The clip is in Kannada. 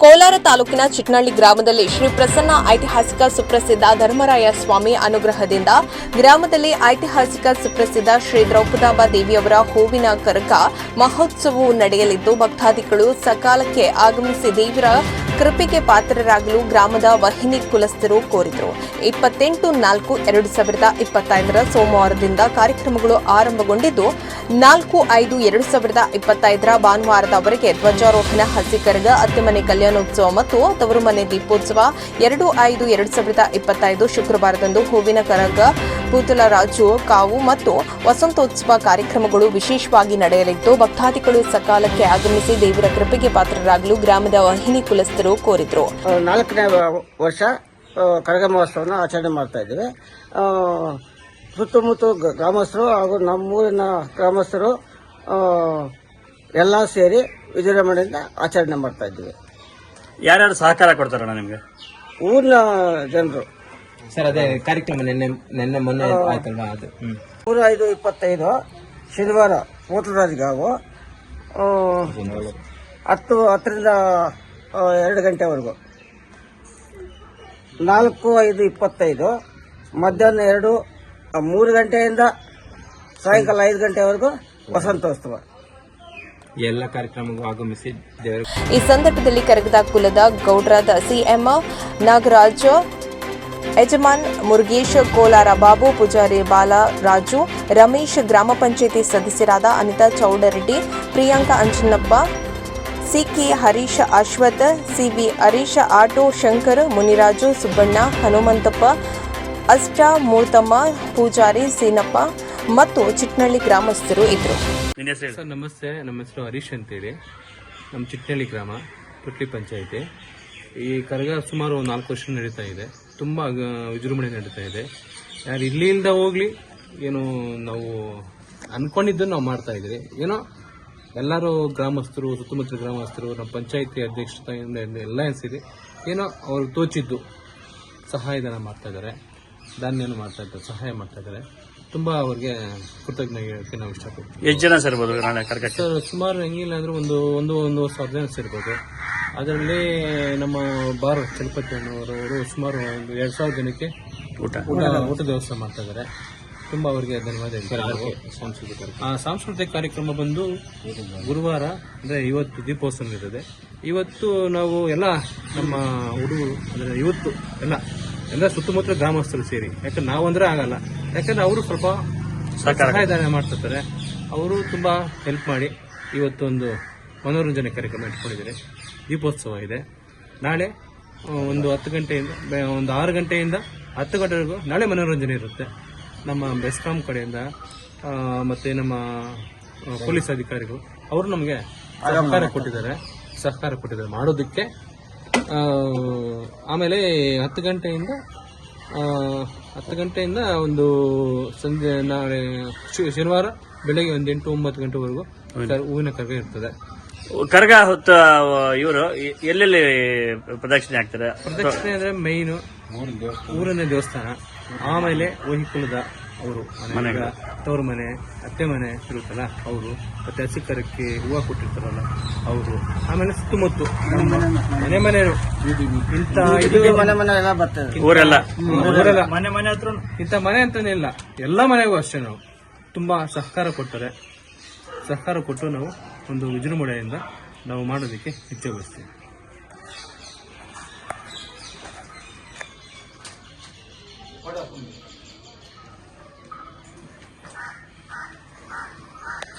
ಕೋಲಾರ ತಾಲೂಕಿನ ಚಿಟ್ನಳ್ಳಿ ಗ್ರಾಮದಲ್ಲಿ ಶ್ರೀ ಪ್ರಸನ್ನ ಐತಿಹಾಸಿಕ ಸುಪ್ರಸಿದ್ಧ ಧರ್ಮರಾಯ ಸ್ವಾಮಿ ಅನುಗ್ರಹದಿಂದ ಗ್ರಾಮದಲ್ಲಿ ಐತಿಹಾಸಿಕ ಸುಪ್ರಸಿದ್ಧ ಶ್ರೀ ದ್ರೌಪದಾಂಬ ದೇವಿಯವರ ಹೂವಿನ ಕರಗ ಮಹೋತ್ಸವವು ನಡೆಯಲಿದ್ದು ಭಕ್ತಾದಿಗಳು ಸಕಾಲಕ್ಕೆ ಆಗಮಿಸಿ ದೇವರ ಕೃಪೆಗೆ ಪಾತ್ರರಾಗಲು ಗ್ರಾಮದ ವಹಿನಿ ಕುಲಸ್ಥರು ಕೋರಿದರು. 28/4/2025 ಸೋಮವಾರದಿಂದ ಕಾರ್ಯಕ್ರಮಗಳು ಆರಂಭಗೊಂಡಿದ್ದು 4/5/2025 ಭಾನುವಾರದವರೆಗೆ ಧ್ವಜಾರೋಹಣ, ಹಸಿ ಕರಗ, ಅತ್ತೆಮನೆ ಕಲ್ಯಾಣೋತ್ಸವ ಮತ್ತು ತವರು ಮನೆ ದೀಪೋತ್ಸವ, 2/5/2025 ಶುಕ್ರವಾರದಂದು ಹೂವಿನ ಕರಗ, ಪೂತಲರಾಜು ಕಾವು ಮತ್ತು ವಸಂತೋತ್ಸವ ಕಾರ್ಯಕ್ರಮಗಳು ವಿಶೇಷವಾಗಿ ನಡೆಯಲಿದ್ದು ಭಕ್ತಾದಿಗಳು ಸಕಾಲಕ್ಕೆ ಆಗಮಿಸಿ ದೇವರ ಕೃಪೆಗೆ ಪಾತ್ರರಾಗಲು ಗ್ರಾಮದ ವಹಿನಿ ಕುಲಸ್ಥರು ಕೋರಿದ್ರು. 4ನೇ ವರ್ಷ ಕರಗ ಮಹೋತ್ಸವನ ಆಚರಣೆ ಮಾಡ್ತಾ ಇದ್ದೀವಿ. ಸುತ್ತಮುತ್ತ ಗ್ರಾಮಸ್ಥರು ಹಾಗೂ ನಮ್ಮೂರಿನ ಗ್ರಾಮಸ್ಥರು ಎಲ್ಲ ಸೇರಿ ವಿಜೃಂಭಣೆಯಿಂದ ಆಚರಣೆ ಮಾಡ್ತಾ ಇದ್ದೀವಿ. ಯಾರ್ಯಾರು ಸಹಕಾರ ಕೊಡ್ತಾರಣ್ಣ ನಿಮ್ಗೆ? ಊರಿನ ಜನರು ಸರ್. ಅದೇ ಕಾರ್ಯಕ್ರಮ ನೆನ್ನೆ ಮೊನ್ನೆ ಆಯ್ತಲ್ವಾ? ಅದು 3/5/25 ಶನಿವಾರ ಪೂತಲರಾಜಗಾವು 10ರಿಂದ 2 ಗಂಟೆವರೆಗೂ, 4/5/25 ಮಧ್ಯಾಹ್ನ 3 ಗಂಟೆಯಿಂದ ಸಾಯಂಕಾಲ 5 ಗಂಟೆವರೆಗೂ ವಸಂತೋತ್ಸವ. ಎಲ್ಲ ಕಾರ್ಯಕ್ರಮಕ್ಕೂ ಆಗಮಿಸಿ ದೇವರ ಈ ಸಂದರ್ಭದಲ್ಲಿ ಕರಗದ ಕುಲದ ಗೌಡ್ರಾದ ಸಿಎಂ ನಾಗರಾಜ್, ಯಜಮಾನ್ ಮುರುಗೇಶ್, ಕೋಲಾರ ಬಾಬು, ಪೂಜಾರಿ ಬಾಲರಾಜು, ರಮೇಶ್, ಗ್ರಾಮ ಪಂಚಾಯಿತಿ ಸದಸ್ಯರಾದ Anitha Chowdareddy, Priyanka Anjanappa, CK Harish, Ashwath, CV Harish, auto Shankar, Muniraju, Subbanna, Hanumanthappa, Ashtamurthamma, ಪೂಜಾರಿ ಸೀನಪ್ಪ ಮತ್ತು ಚಿಟ್ನಳ್ಳಿ ಗ್ರಾಮಸ್ಥರು ಇದ್ದರು. ಸರ್ ನಮಸ್ತೆ, ನಮ್ಮ ಹೆಸರು ಹರೀಶ್ ಅಂತೇಳಿ. ನಮ್ಮ ಚಿಟ್ನಳ್ಳಿ ಗ್ರಾಮ, ಪುಟ್ಲಿ ಪಂಚಾಯಿತಿ. ಈ ಕರಗ ಸುಮಾರು 4 ವರ್ಷ ನಡೀತಾ ಇದೆ. ತುಂಬ ವಿಜೃಂಭಣೆ ನಡೀತಾ ಇದೆ. ಯಾರು ಇಲ್ಲಿಂದ ಹೋಗ್ಲಿ ಏನು ನಾವು ಅನ್ಕೊಂಡಿದ್ದು ನಾವು ಮಾಡ್ತಾ ಇದ್ರಿ. ಏನೋ ಎಲ್ಲರೂ ಗ್ರಾಮಸ್ಥರು, ಸುತ್ತಮುತ್ತಲ ಗ್ರಾಮಸ್ಥರು, ನಮ್ಮ ಪಂಚಾಯಿತಿ ಅಧ್ಯಕ್ಷತೆಯಿಂದ ಎಲ್ಲ ಸೇರಿ ಏನೋ ಅವ್ರಿಗೆ ತೋಚಿದ್ದು ಸಹಾಯಧನ ಮಾಡ್ತಾ ಇದ್ದಾರೆ, ಧಾನ್ಯನ ಮಾಡ್ತಾ ಇದ್ದಾರೆ, ಸಹಾಯ ಮಾಡ್ತಾ ಇದ್ದಾರೆ. ತುಂಬ ಅವ್ರಿಗೆ ಕೃತಜ್ಞತೆ ನಾವು ಇಷ್ಟಪಡ್ತೀವಿ. ಎಷ್ಟು ಜನ ಸೇರ್ಬೋದು ನಾಳೆ ಕರ್ಕಕ್ಕೆ? ಸರ್ ಸುಮಾರು ಹೆಂಗಿಲ್ಲ ಅಂದ್ರೆ ಒಂದು 1,000 ಜನ ಸೇರ್ಬೋದು. ಅದರಲ್ಲಿ ನಮ್ಮ ಬಾರ್ ಚಲಪತಿ ಅನ್ನೋರು ಸುಮಾರು 2,000 ಜನಕ್ಕೆ ಊಟದ ವ್ಯವಸ್ಥೆ ಮಾಡ್ತಾ ಇದ್ದಾರೆ. ತುಂಬ ಅವರಿಗೆ ಧನ್ಯವಾದ. ಸಾಂಸ್ಕೃತಿಕ ಕಾರ್ಯಕ್ರಮ ಬಂದು ಗುರುವಾರ ಅಂದ್ರೆ ಇವತ್ತು ದೀಪೋತ್ಸವ ಇರ್ತದೆ. ಇವತ್ತು ನಾವು ಎಲ್ಲ ನಮ್ಮ ಹುಡುಗರು ಅಂದ್ರೆ ಇವತ್ತು ಎಲ್ಲ ಸುತ್ತಮುತ್ತಲ ಗ್ರಾಮಸ್ಥರು ಸೇರಿ, ಯಾಕಂದ್ರೆ ನಾವಂದ್ರೆ ಆಗಲ್ಲ, ಯಾಕಂದ್ರೆ ಅವರು ಸ್ವಲ್ಪ ಸಹಾಯಧನ ಮಾಡ್ತಿರ್ತಾರೆ. ಅವರು ತುಂಬಾ ಹೆಲ್ಪ್ ಮಾಡಿ ಇವತ್ತು ಒಂದು ಮನೋರಂಜನೆ ಕಾರ್ಯಕ್ರಮ ಇಟ್ಕೊಂಡಿದ್ದಾರೆ. ದೀಪೋತ್ಸವ ಇದೆ. ನಾಳೆ ಒಂದು 10 ಗಂಟೆಯಿಂದ ಒಂದು 6 ಗಂಟೆಯಿಂದ 10 ಗಂಟೆವರೆಗೂ ನಾಳೆ ಮನೋರಂಜನೆ ಇರುತ್ತೆ. ನಮ್ಮ ಬೆಸ್ಕಾಂ ಕಡೆಯಿಂದ ಮತ್ತೆ ನಮ್ಮ ಪೊಲೀಸ್ ಅಧಿಕಾರಿಗಳು ಅವರು ನಮಗೆ ಸಹಕಾರ ಕೊಟ್ಟಿದ್ದಾರೆ ಮಾಡೋದಕ್ಕೆ. ಆಮೇಲೆ 10 ಗಂಟೆಯಿಂದ ಒಂದು ಸಂಜೆ ನಾಳೆ ಶನಿವಾರ ಬೆಳಗ್ಗೆ ಒಂದು 8-9 ಗಂಟೆವರೆಗೂ ಹೂವಿನ ಕರಗ ಇರ್ತದೆ. ಕರಗ ಹೊತ್ತ ಇವರು ಎಲ್ಲೆಲ್ಲಿ ಪ್ರದಕ್ಷಿಣೆ ಆಗ್ತಾರೆ? ಪ್ರದಕ್ಷಿಣೆ ಅಂದ್ರೆ ಮೈನು ಊರಿನ ದೇವಸ್ಥಾನ, ಆಮೇಲೆ ವಹಿಕುಲದ ಅವರು ತವರು ಮನೆ, ಅತ್ತೆ ಮನೆ ಇರುತ್ತಲ್ಲ ಅವರು, ಮತ್ತೆ ಹಸಿ ಕರಕ್ಕೆ ಹೂವು ಕೊಟ್ಟಿರ್ತಾರಲ್ಲ ಅವರು, ಆಮೇಲೆ ಸುತ್ತಮುತ್ತ ಮನೆ ಇಂಥ ಊರೆಲ್ಲ ಇಂಥ ಮನೆ ಅಂತಾನೆ ಇಲ್ಲ, ಎಲ್ಲ ಮನೆಗೂ ಅಷ್ಟೇ ನಾವು ತುಂಬಾ ಸಹಕಾರ ಕೊಟ್ಟು ನಾವು ಒಂದು ವಿಜೃಂಭಣೆಯಿಂದ ನಾವು ಮಾಡೋದಕ್ಕೆ ಇಚ್ಛೆ ಬಯಸ್ತೀವಿ.